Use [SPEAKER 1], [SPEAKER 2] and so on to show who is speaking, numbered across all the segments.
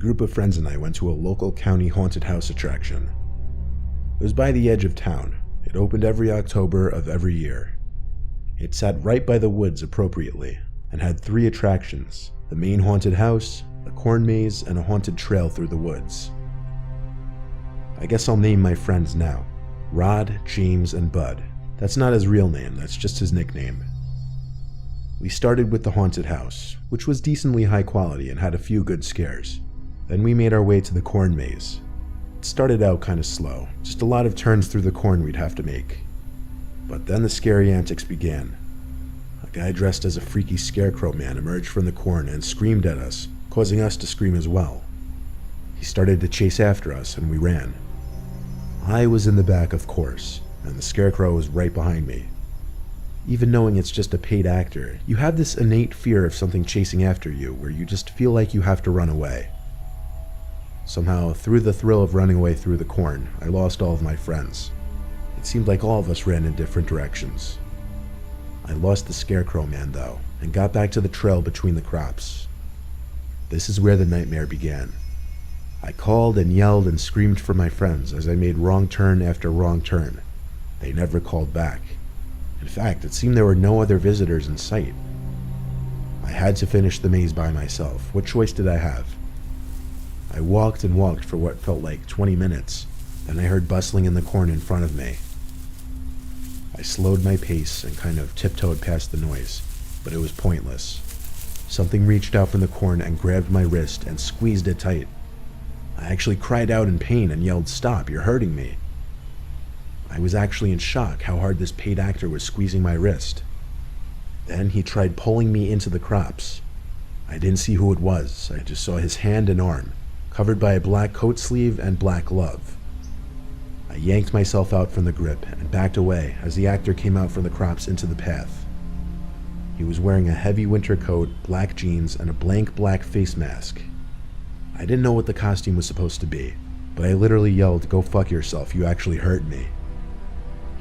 [SPEAKER 1] group of friends and I went to a local county haunted house attraction. It was by the edge of town. It opened every October of every year. It sat right by the woods appropriately, and had 3 attractions: the main haunted house, a corn maze, and a haunted trail through the woods. I guess I'll name my friends now. Rod, James, and Bud. That's not his real name, that's just his nickname. We started with the haunted house, which was decently high quality and had a few good scares. Then we made our way to the corn maze. It started out kind of slow, just a lot of turns through the corn we'd have to make. But then the scary antics began. A guy dressed as a freaky scarecrow man emerged from the corn and screamed at us, causing us to scream as well. He started to chase after us and we ran. I was in the back, of course, and the scarecrow was right behind me. Even knowing it's just a paid actor, you have this innate fear of something chasing after you where you just feel like you have to run away. Somehow, through the thrill of running away through the corn, I lost all of my friends. It seemed like all of us ran in different directions. I lost the scarecrow man though, and got back to the trail between the crops. This is where the nightmare began. I called and yelled and screamed for my friends as I made wrong turn after wrong turn. They never called back. In fact, it seemed there were no other visitors in sight. I had to finish the maze by myself. What choice did I have? I walked and walked for what felt like 20 minutes. Then I heard bustling in the corn in front of me. I slowed my pace and kind of tiptoed past the noise, but it was pointless. Something reached out from the corn and grabbed my wrist and squeezed it tight. I actually cried out in pain and yelled, "Stop, you're hurting me." I was actually in shock how hard this paid actor was squeezing my wrist. Then he tried pulling me into the crops. I didn't see who it was, I just saw his hand and arm, covered by a black coat sleeve and black glove. I yanked myself out from the grip and backed away as the actor came out from the crops into the path. He was wearing a heavy winter coat, black jeans, and a blank black face mask. I didn't know what the costume was supposed to be, but I literally yelled, "Go fuck yourself, you actually hurt me."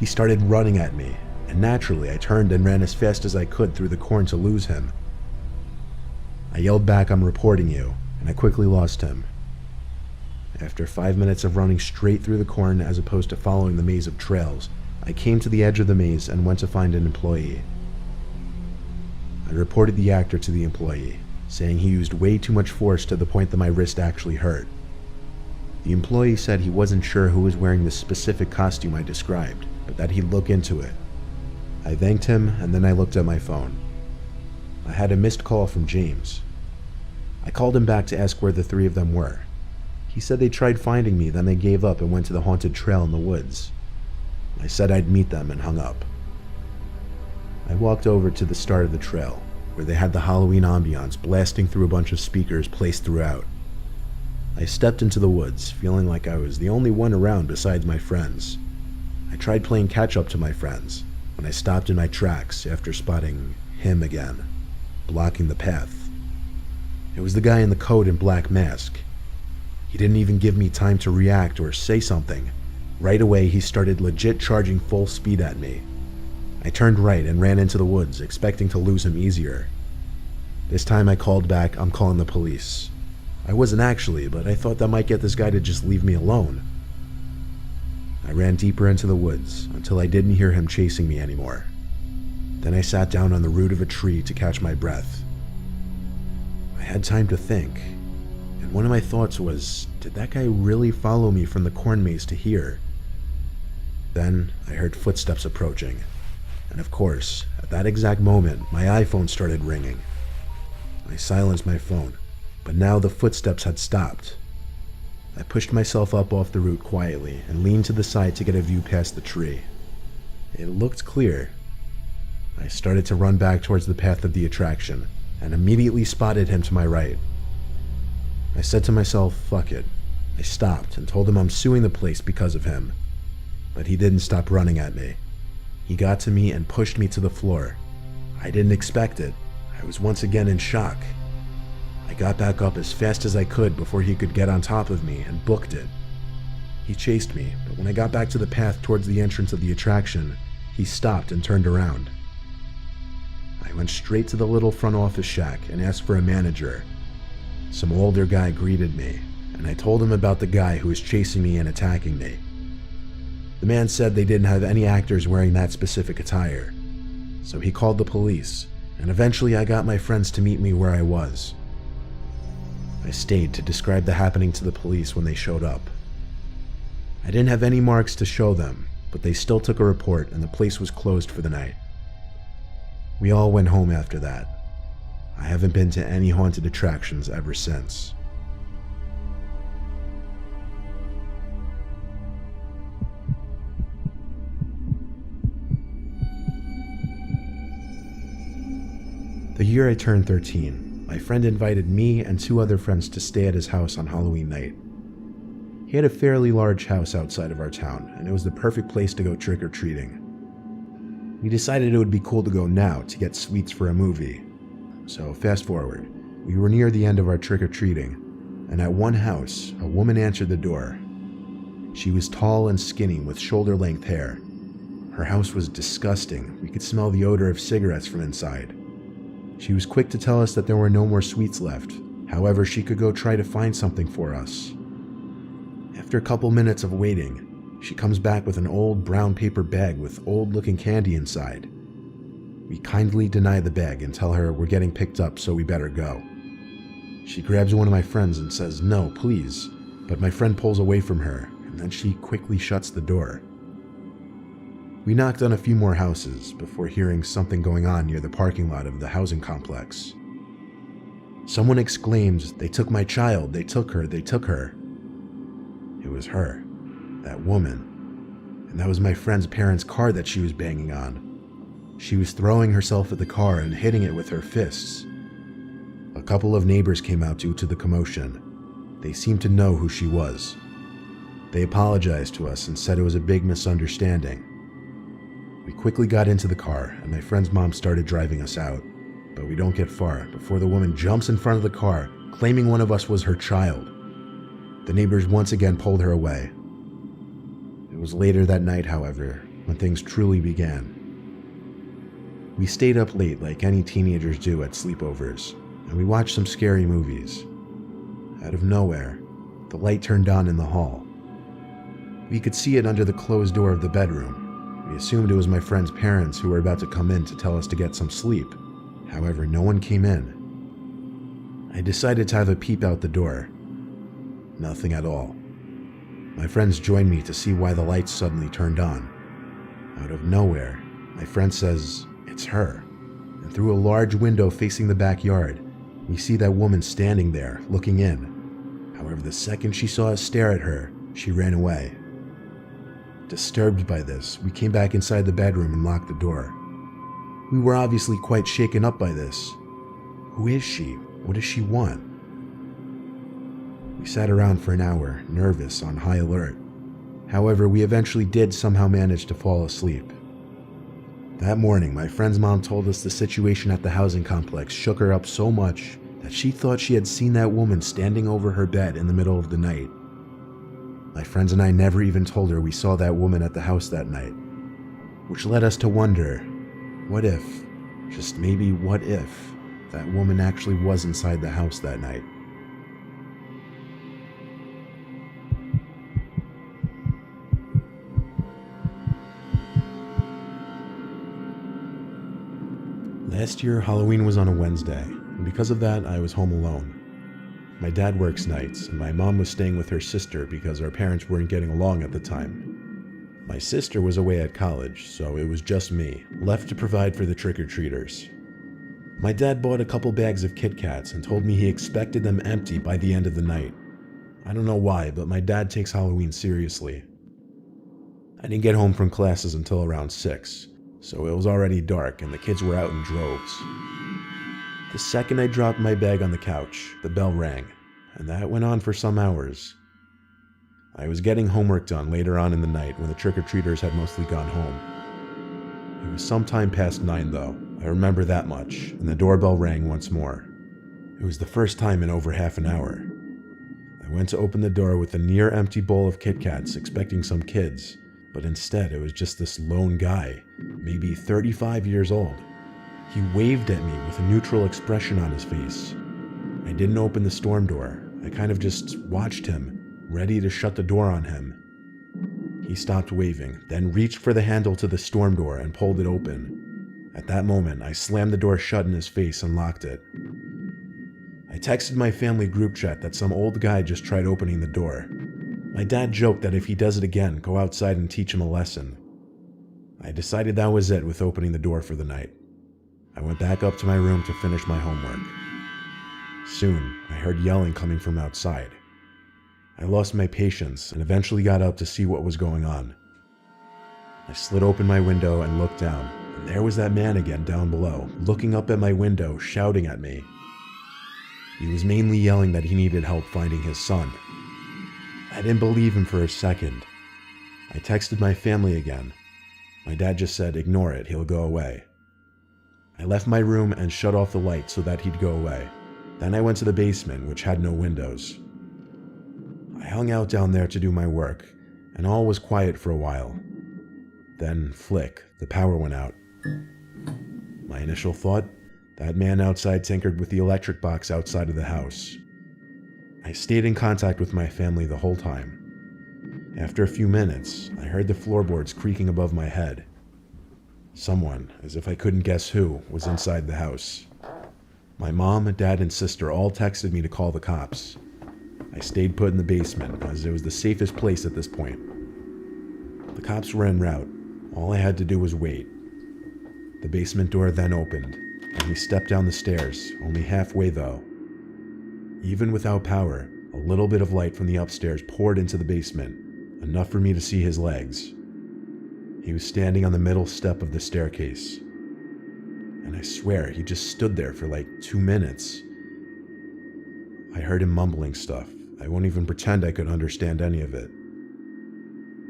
[SPEAKER 1] He started running at me, and naturally I turned and ran as fast as I could through the corn to lose him. I yelled back, "I'm reporting you," and I quickly lost him. After 5 minutes of running straight through the corn as opposed to following the maze of trails, I came to the edge of the maze and went to find an employee. I reported the actor to the employee, saying he used way too much force to the point that my wrist actually hurt. The employee said he wasn't sure who was wearing the specific costume I described, but that he'd look into it. I thanked him, and then I looked at my phone. I had a missed call from James. I called him back to ask where the 3 of them were. He said they tried finding me, then they gave up and went to the haunted trail in the woods. I said I'd meet them and hung up. I walked over to the start of the trail, where they had the Halloween ambiance blasting through a bunch of speakers placed throughout. I stepped into the woods, feeling like I was the only one around besides my friends. I tried playing catch-up to my friends, when I stopped in my tracks after spotting him again, blocking the path. It was the guy in the coat and black mask. He didn't even give me time to react or say something. Right away, he started legit charging full speed at me. I turned right and ran into the woods, expecting to lose him easier. This time I called back, "I'm calling the police." I wasn't actually, but I thought that might get this guy to just leave me alone. I ran deeper into the woods until I didn't hear him chasing me anymore. Then I sat down on the root of a tree to catch my breath. I had time to think, and one of my thoughts was, did that guy really follow me from the corn maze to here? Then I heard footsteps approaching, and of course, at that exact moment, my iPhone started ringing. I silenced my phone, but now the footsteps had stopped. I pushed myself up off the root quietly and leaned to the side to get a view past the tree. It looked clear. I started to run back towards the path of the attraction and immediately spotted him to my right. I said to myself, fuck it. I stopped and told him I'm suing the place because of him. But he didn't stop running at me. He got to me and pushed me to the floor. I didn't expect it. I was once again in shock. I got back up as fast as I could before he could get on top of me and booked it. He chased me, but when I got back to the path towards the entrance of the attraction, he stopped and turned around. I went straight to the little front office shack and asked for a manager. Some older guy greeted me, and I told him about the guy who was chasing me and attacking me. The man said they didn't have any actors wearing that specific attire, so he called the police, and eventually I got my friends to meet me where I was. I stayed to describe the happening to the police when they showed up. I didn't have any marks to show them, but they still took a report and the place was closed for the night. We all went home after that. I haven't been to any haunted attractions ever since. The year I turned 13, my friend invited me and 2 other friends to stay at his house on Halloween night. He had a fairly large house outside of our town, and it was the perfect place to go trick-or-treating. We decided it would be cool to go now to get sweets for a movie. So fast forward, we were near the end of our trick-or-treating, and at one house, a woman answered the door. She was tall and skinny with shoulder-length hair. Her house was disgusting. We could smell the odor of cigarettes from inside. She was quick to tell us that there were no more sweets left. However, she could go try to find something for us. After a couple minutes of waiting, she comes back with an old brown paper bag with old-looking candy inside. We kindly deny the bag and tell her we're getting picked up, so we better go. She grabs one of my friends and says, "No, please," but my friend pulls away from her, and then she quickly shuts the door. We knocked on a few more houses before hearing something going on near the parking lot of the housing complex. Someone exclaimed, "They took my child, they took her, they took her." It was her, that woman, and that was my friend's parents' car that she was banging on. She was throwing herself at the car and hitting it with her fists. A couple of neighbors came out due to the commotion. They seemed to know who she was. They apologized to us and said it was a big misunderstanding. We quickly got into the car, and my friend's mom started driving us out. But we don't get far before the woman jumps in front of the car, claiming one of us was her child. The neighbors once again pulled her away. It was later that night, however, when things truly began. We stayed up late like any teenagers do at sleepovers, and we watched some scary movies. Out of nowhere, the light turned on in the hall. We could see it under the closed door of the bedroom. We assumed it was my friend's parents who were about to come in to tell us to get some sleep. However, no one came in. I decided to have a peep out the door. Nothing at all. My friends joined me to see why the lights suddenly turned on. Out of nowhere, my friend says, "It's her." And through a large window facing the backyard, we see that woman standing there, looking in. However, the second she saw us stare at her, she ran away. Disturbed by this, we came back inside the bedroom and locked the door. We were obviously quite shaken up by this. Who is she? What does she want? We sat around for an hour, nervous, on high alert. However, we eventually did somehow manage to fall asleep. That morning, my friend's mom told us the situation at the housing complex shook her up so much that she thought she had seen that woman standing over her bed in the middle of the night. My friends and I never even told her we saw that woman at the house that night, which led us to wonder, what if, just maybe what if, that woman actually was inside the house that night? Last year, Halloween was on a Wednesday, and because of that, I was home alone. My dad works nights, and my mom was staying with her sister because our parents weren't getting along at the time. My sister was away at college, so it was just me, left to provide for the trick-or-treaters. My dad bought a couple bags of Kit Kats and told me he expected them empty by the end of the night. I don't know why, but my dad takes Halloween seriously. I didn't get home from classes until around 6, so it was already dark and the kids were out in droves. The second I dropped my bag on the couch, the bell rang, and that went on for some hours. I was getting homework done later on in the night when the trick-or-treaters had mostly gone home. It was sometime past 9 though, I remember that much, and the doorbell rang once more. It was the first time in over half an hour. I went to open the door with a near-empty bowl of Kit Kats expecting some kids, but instead it was just this lone guy, maybe 35 years old. He waved at me with a neutral expression on his face. I didn't open the storm door. I kind of just watched him, ready to shut the door on him. He stopped waving, then reached for the handle to the storm door and pulled it open. At that moment, I slammed the door shut in his face and locked it. I texted my family group chat that some old guy just tried opening the door. My dad joked that if he does it again, go outside and teach him a lesson. I decided that was it with opening the door for the night. I went back up to my room to finish my homework. Soon, I heard yelling coming from outside. I lost my patience and eventually got up to see what was going on. I slid open my window and looked down, and there was that man again down below, looking up at my window, shouting at me. He was mainly yelling that he needed help finding his son. I didn't believe him for a second. I texted my family again. My dad just said, "Ignore it, he'll go away." I left my room and shut off the light so that he'd go away. Then I went to the basement, which had no windows. I hung out down there to do my work, and all was quiet for a while. Then, flick, the power went out. My initial thought, that man outside tinkered with the electric box outside of the house. I stayed in contact with my family the whole time. After a few minutes, I heard the floorboards creaking above my head. Someone, as if I couldn't guess who, was inside the house. My mom, dad, and sister all texted me to call the cops. I stayed put in the basement, as it was the safest place at this point. The cops were en route. All I had to do was wait. The basement door then opened, and we stepped down the stairs, only halfway though. Even without power, a little bit of light from the upstairs poured into the basement, enough for me to see his legs. He was standing on the middle step of the staircase. And I swear, he just stood there for like 2 minutes. I heard him mumbling stuff. I won't even pretend I could understand any of it.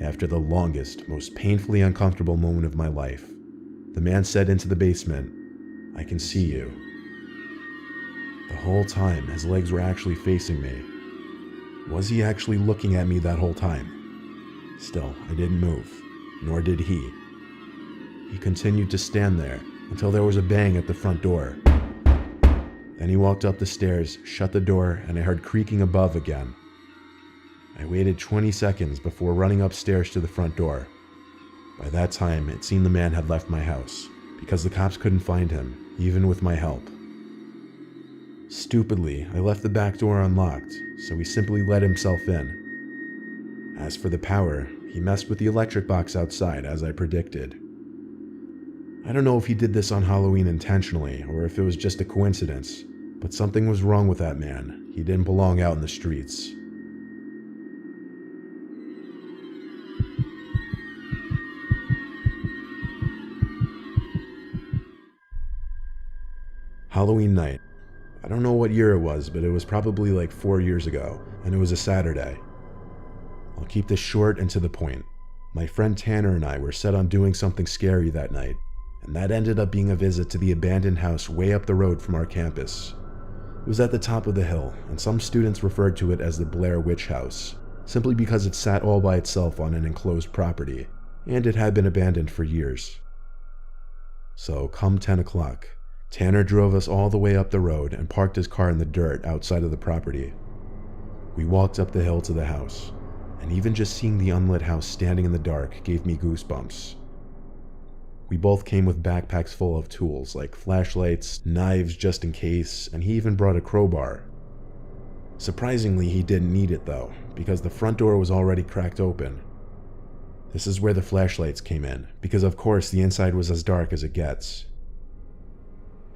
[SPEAKER 1] After the longest, most painfully uncomfortable moment of my life, the man said into the basement, "I can see you." The whole time, his legs were actually facing me. Was he actually looking at me that whole time? Still, I didn't move, nor did he. He continued to stand there until there was a bang at the front door. Then he walked up the stairs, shut the door, and I heard creaking above again. I waited 20 seconds before running upstairs to the front door. By that time, it seemed the man had left my house, because the cops couldn't find him, even with my help. Stupidly, I left the back door unlocked, so he simply let himself in. As for the power, he messed with the electric box outside, as I predicted. I don't know if he did this on Halloween intentionally, or if it was just a coincidence, but something was wrong with that man. He didn't belong out in the streets. Halloween night. I don't know what year it was, but it was probably like 4 years ago, and it was a Saturday. I'll keep this short and to the point. My friend Tanner and I were set on doing something scary that night, and that ended up being a visit to the abandoned house way up the road from our campus. It was at the top of the hill, and some students referred to it as the Blair Witch House, simply because it sat all by itself on an enclosed property, and it had been abandoned for years. So, come 10 o'clock, Tanner drove us all the way up the road and parked his car in the dirt outside of the property. We walked up the hill to the house, and even just seeing the unlit house standing in the dark gave me goosebumps. We both came with backpacks full of tools like flashlights, knives just in case, and he even brought a crowbar. Surprisingly, he didn't need it though, because the front door was already cracked open. This is where the flashlights came in, because of course the inside was as dark as it gets.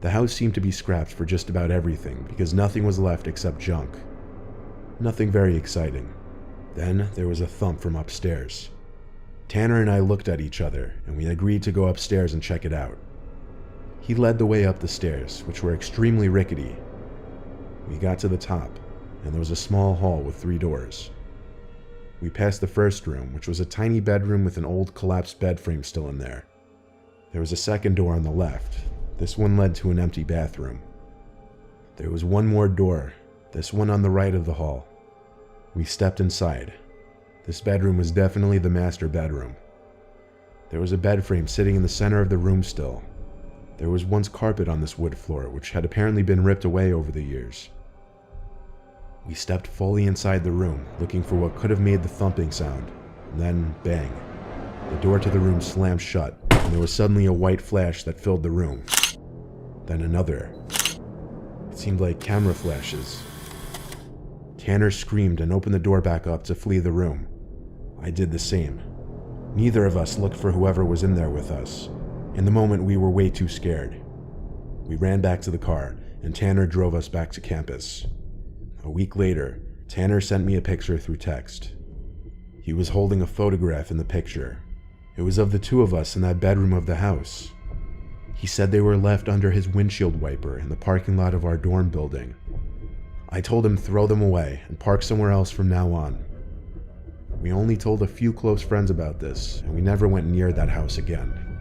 [SPEAKER 1] The house seemed to be scrapped for just about everything, because nothing was left except junk. Nothing very exciting. Then there was a thump from upstairs. Tanner and I looked at each other, and we agreed to go upstairs and check it out. He led the way up the stairs, which were extremely rickety. We got to the top, and there was a small hall with 3 doors. We passed the first room, which was a tiny bedroom with an old collapsed bed frame still in there. There was a second door on the left. This one led to an empty bathroom. There was one more door, this one on the right of the hall. We stepped inside. This bedroom was definitely the master bedroom. There was a bed frame sitting in the center of the room still. There was once carpet on this wood floor, which had apparently been ripped away over the years. We stepped fully inside the room, looking for what could have made the thumping sound, and then bang. The door to the room slammed shut, and there was suddenly a white flash that filled the room. Then another. It seemed like camera flashes. Tanner screamed and opened the door back up to flee the room. I did the same. Neither of us looked for whoever was in there with us. In the moment, we were way too scared. We ran back to the car, and Tanner drove us back to campus. A week later, Tanner sent me a picture through text. He was holding a photograph in the picture. It was of the two of us in that bedroom of the house. He said they were left under his windshield wiper in the parking lot of our dorm building. I told him throw them away and park somewhere else from now on. We only told a few close friends about this, and we never went near that house again.